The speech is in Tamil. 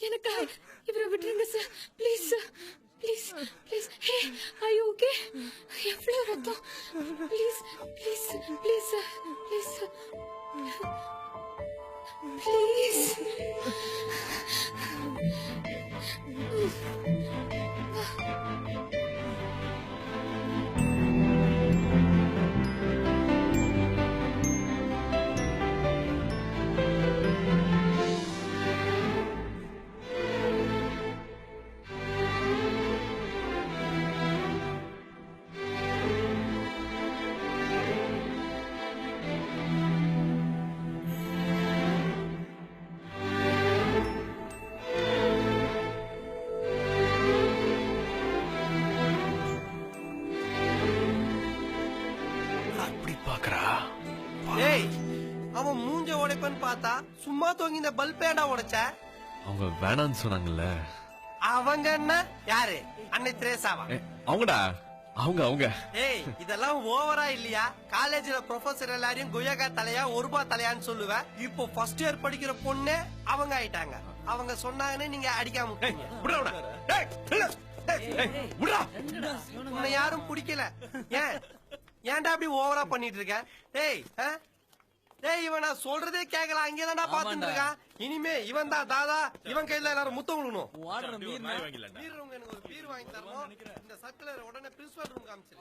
எனக்கா இவரை விட்டுருங்க sir please sir please please. Hey are you okay? எவ்வளவு ரத்தம். Please please please sir please sir please. அவன் மூஞ்ச உடைப்பன்னு பார்த்தா சும்மா தூங்கி இந்த பல்ப் ஏடா உடைச்ச? அவங்க வேணான்னு சொன்னாங்கல்ல. அவங்க என்ன? யாரு? அன்னை திரேசாவா? அவங்கடா அவங்க. ஏய் இதெல்லாம் ஓவரா இல்லையா? காலேஜ்ல ப்ரொஃபசர் எல்லாரையும் குயகா தலையா ஒரு ரூபாய் தலையான்னு சொல்லுவ. இப்போ ஃபர்ஸ்ட் இயர் படிக்கிற பொண்ணே அவங்க ஆயிட்டாங்க. அவங்க சொன்னாங்கன்னு நீங்க அடிக்காம உன்னை யாரும் பிடிக்கல. ஏன்டா அப்படி ஓவரா பண்ணிட்டு இருக்க? ஏய் இவன் நான் சொல்றதே கேட்கல. அங்கேதான்டா பாத்துட்டு இருக்கான். இனிமே இவன் தான் தாதா. இவன் கையில எல்லாரும் முத்தம் விடணும். எனக்கு ஒரு பீர் வாங்கி தரணும். இந்த சர்க்குலர் உடனே பிரின்சிபல் ரூம் காமிச்சிரு.